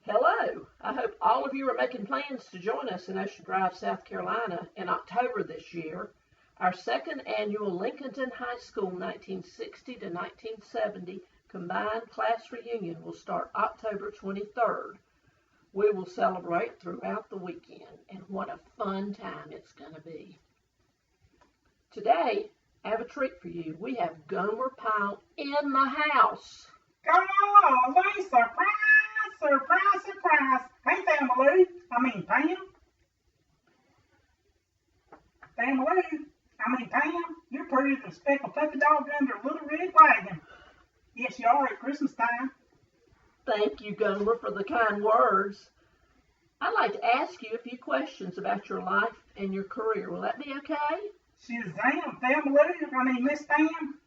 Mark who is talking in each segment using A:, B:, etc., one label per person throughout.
A: Hello! I hope all of you are making plans to join us in Ocean Drive, South Carolina in October this year. Our second annual Lincolnton High School 1960 to 1970 combined class reunion will start October 23rd. We will celebrate throughout the weekend, and what a fun time it's going to be. Today, I have a treat for you. We have Gomer Pyle in the house.
B: Come on, Lee, surprise, surprise, surprise. Hey, family, Pam. Pam, you're prettier than a speckled puppy dog under a little red wagon. Yes, you are at Christmas time.
A: Thank you, Gomer, for the kind words. I'd like to ask you a few questions about your life and your career. Will that be okay?
B: Shazam, family, Miss Pam.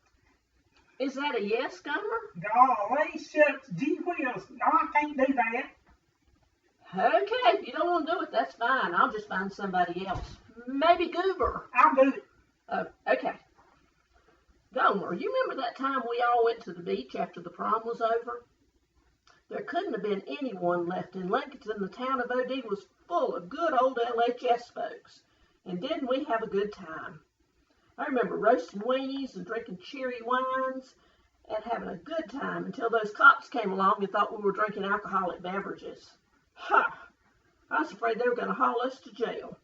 A: Is that a yes, Gomer?
B: Golly, shucks, gee whiz. No, I can't do that.
A: Okay, if you don't want to do it, that's fine. I'll just find somebody else. Maybe Goober.
B: I'll do it.
A: Oh, okay. Gomer, you remember that time we all went to the beach after the prom was over? There couldn't have been anyone left in Lincolnton. The town of OD was full of good old LHS folks. And didn't we have a good time? I remember roasting weenies and drinking cherry wines and having a good time until those cops came along and thought we were drinking alcoholic beverages. Ha! I was afraid they were going to haul us to jail.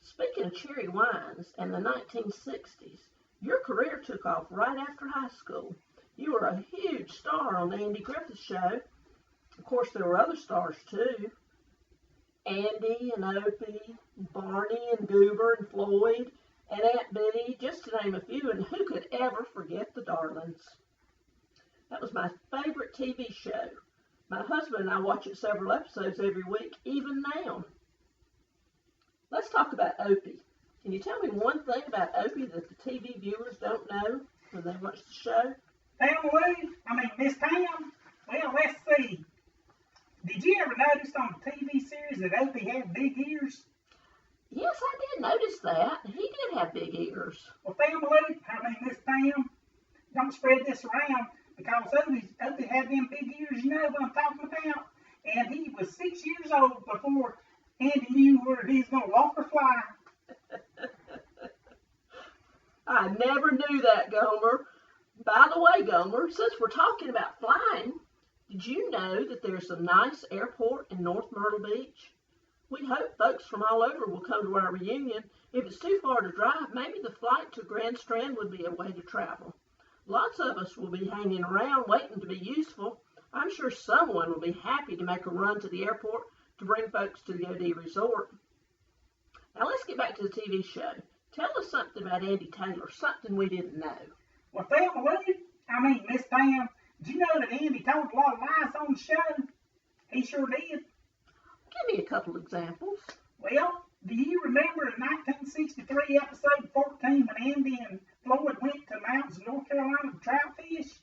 A: Speaking of cherry wines and the 1960s, your career took off right after high school. You were a huge star on the Andy Griffith Show. Of course, there were other stars too. Andy and Opie, Barney and Goober and Floyd, and Aunt Biddy, just to name a few, and who could ever forget the Darlings? That was my favorite TV show. My husband and I watch it several episodes every week, even now. Let's talk about Opie. Can you tell me one thing about Opie that the TV viewers don't know when they watch the show?
B: Miss Pam. Well, let's see. Did you ever notice on the TV series that Opie had big ears?
A: Yes, I did notice that. He did have big ears.
B: Well, Miss Pam, don't spread this around because Opie had them big ears, you know what I'm talking about? And he was 6 years old before Andy knew whether he was going to walk or fly.
A: I never knew that, Gomer. By the way, Gomer, since we're talking about flying, did you know that there's a nice airport in North Myrtle Beach? We hope folks from all over will come to our reunion. If it's too far to drive, maybe the flight to Grand Strand would be a way to travel. Lots of us will be hanging around waiting to be useful. I'm sure someone will be happy to make a run to the airport to bring folks to the OD Resort. Now let's get back to the TV show. Tell us something about Andy Taylor, something we didn't know.
B: Well, Miss Pam, did you know that Andy told a lot of lies on the show? He sure did.
A: Give me a couple examples.
B: Well, do you remember in 1963, episode 14, when Andy and Floyd went to mountains in North Carolina to trout fish?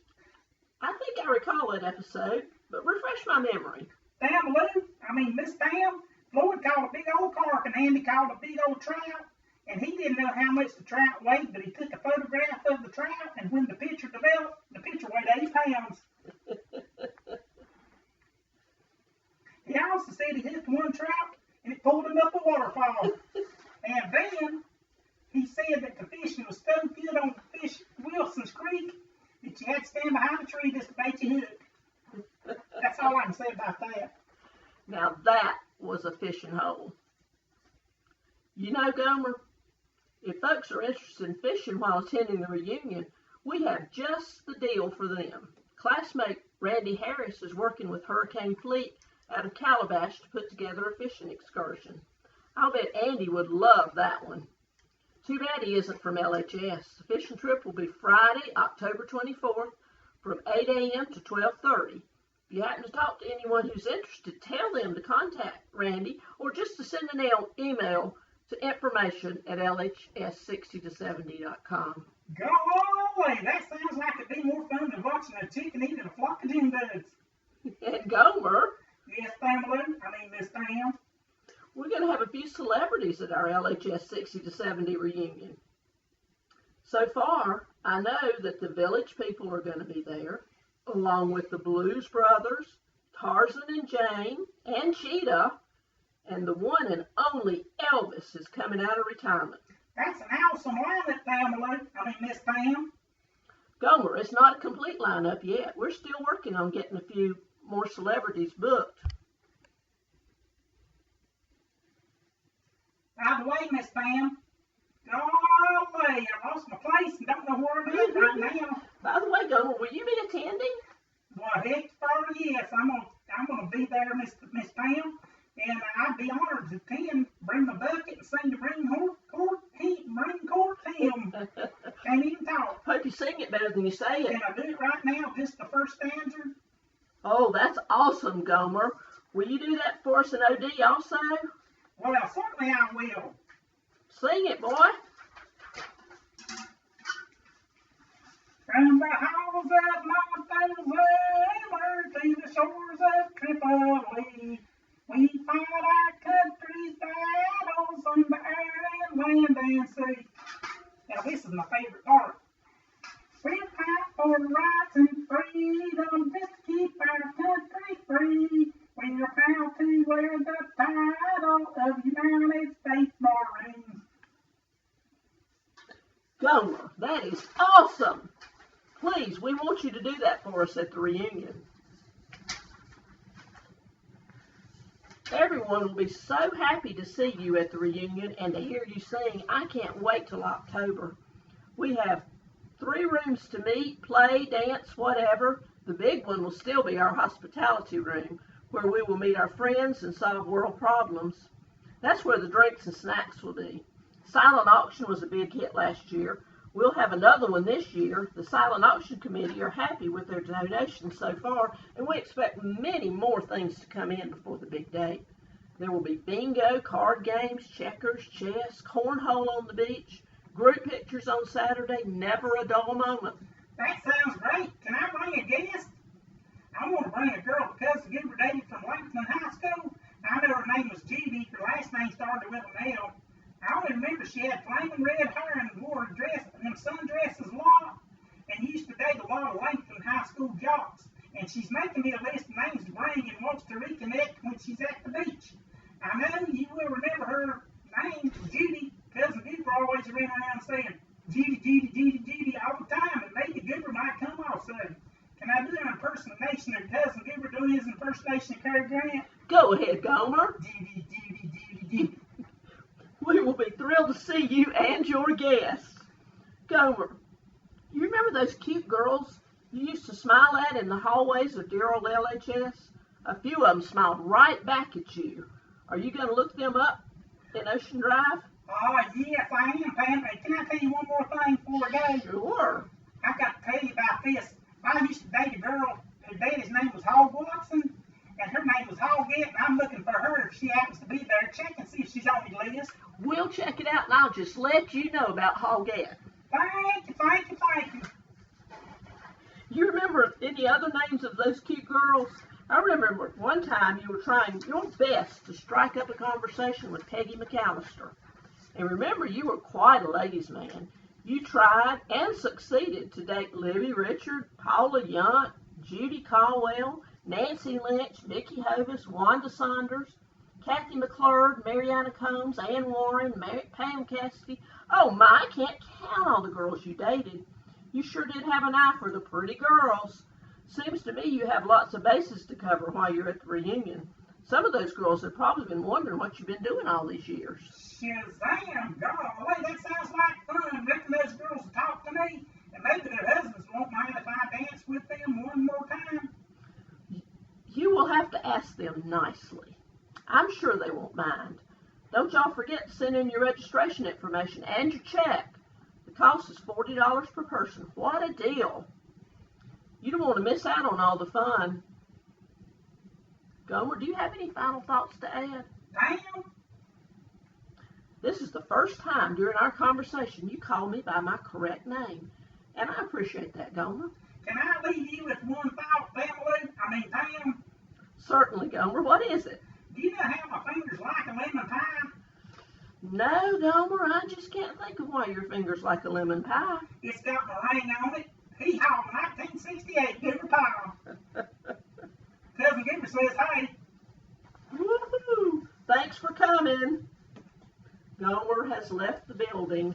A: I think I recall that episode, but refresh my memory.
B: Miss Pam, Floyd caught a big old carp and Andy caught a big old trout. And he didn't know how much the trout weighed, but he took a photograph of the trout, and when the picture developed, the picture weighed 8 pounds. He also said he hit one trout, and it pulled him up a waterfall. And then he said that the fishing was so good on Wilson's Creek that you had to stand behind a tree just to bait your hook. That's all I can say about that.
A: Now that was a fishing hole. You know, Gomer, if folks are interested in fishing while attending the reunion, we have just the deal for them. Classmate Randy Harris is working with Hurricane Fleet out of Calabash to put together a fishing excursion. I'll bet Andy would love that one. Too bad he isn't from LHS. The fishing trip will be Friday, October 24th from 8 a.m. to 12:30. If you happen to talk to anyone who's interested, tell them to contact Randy or just to send an email to information@lhs60to70.com.
B: Golly, that sounds like it'd be more fun than watching a chicken eating a flock of gin bugs.
A: And Gomer.
B: Yes, Miss Pam.
A: We're going to have a few celebrities at our LHS 60 to 70 reunion. So far, I know that the Village People are going to be there, along with the Blues Brothers, Tarzan and Jane and Cheetah, and the one and only Elvis is coming out of retirement.
B: That's an awesome lineup, Miss Pam.
A: Gomer, it's not a complete lineup yet. We're still working on getting a few more celebrities booked.
B: By the way, Miss Pam, golly, I lost my place and don't know where I'm at right now.
A: By the way, Gomer, will you be attending?
B: Well, heck, yes, I'm gonna be there, Miss Pam, and I'd be honored to attend. Bring my bucket and sing the Marine Corps hymn. Can't even talk.
A: Hope you sing it better than you say it.
B: Can I do it right now? Just the first stanza?
A: Oh, that's awesome, Gomer. Will you do that for us in OD also?
B: Well, certainly I will.
A: Sing it, boy.
B: From the halls of Montezuma to the shores of Tripoli, we fight our country's battles on the air and land and sea. Now, this is my favorite part. We fight for rights and freedom just to keep our country free. We are proud to wear the title of United States Marines.
A: Gomer, that is awesome. Please, we want you to do that for us at the reunion. Everyone will be so happy to see you at the reunion and to hear you sing. I can't wait till October. We have 3 rooms to meet, play, dance, whatever. The big one will still be our hospitality room, where we will meet our friends and solve world problems. That's where the drinks and snacks will be. Silent auction was a big hit last year. We'll have another one this year. The Silent Auction Committee are happy with their donations so far, and we expect many more things to come in before the big day. There will be bingo, card games, checkers, chess, cornhole on the beach, group pictures on Saturday, never a dull moment.
B: That sounds great. Can I bring a guest? I want to bring a girl because Gomer dated from Langston High School. I know her name was Judy. Her last name started with an L. I only remember she had flaming red hair and wore a dress, them sundresses a lot, and used to date a lot of Langston High School jocks. And she's making me a list of names to bring and wants to reconnect when she's at the beach. I know you will remember her name, Judy. Cousin Gomer always ran around saying, Judy, Judy, Judy, Judy all the time, and maybe Gomer might come also. Can I do an impersonation of Cousin Gomer doing his impersonation of Cary Grant?
A: Go ahead, Gomer.
B: Judy, Judy, Judy, Judy.
A: We will be thrilled to see you and your guests. Gomer, you remember those cute girls you used to smile at in the hallways of dear old LHS? A few of them smiled right back at you. Are you going to look them up in Ocean Drive?
B: Oh, yes, I am, Pam. Hey, can I tell you one more thing before I go?
A: Sure.
B: I got to tell you about this. I used to date a girl. Her daddy's name was Hog Watson, and her name was Hoggett, and I'm looking for her. If she happens to be there, check and see if she's on your list.
A: We'll check it out, and I'll just let you know about Hoggett.
B: Thank you, thank you, thank you.
A: You remember any other names of those cute girls? I remember one time you were trying your best to strike up a conversation with Peggy McAllister. And remember, you were quite a ladies' man. You tried and succeeded to date Libby Richard, Paula Yount, Judy Caldwell, Nancy Lynch, Vicki Hovis, Wanda Saunders, Kathy McClurg, Mariana Combs, Ann Warren, Pam Caskey. Oh my, I can't count all the girls you dated. You sure did have an eye for the pretty girls. Seems to me you have lots of bases to cover while you're at the reunion. Some of those girls have probably been wondering what you've been doing all these years.
B: Shazam, golly, that sounds like fun. Reckon those girls will talk to me, and maybe their husbands won't mind if I dance with them one more time.
A: You will have to ask them nicely. I'm sure they won't mind. Don't y'all forget to send in your registration information and your check. The cost is $40 per person. What a deal. You don't want to miss out on all the fun. Gomer, do you have any final thoughts to add?
B: Damn.
A: This is the first time during our conversation you called me by my correct name, and I appreciate that, Gomer.
B: Can I leave you with one thought, Pam?
A: Certainly, Gomer. What is it?
B: Do you know how my fingers like a lemon pie?
A: No, Gomer, I just can't think of why your finger's like a lemon pie.
B: It's got my ring on it. Hee-haw, 1968, Gomer Pyle. Cousin Gomer says, hey,
A: Thanks for coming. Gomer has left the building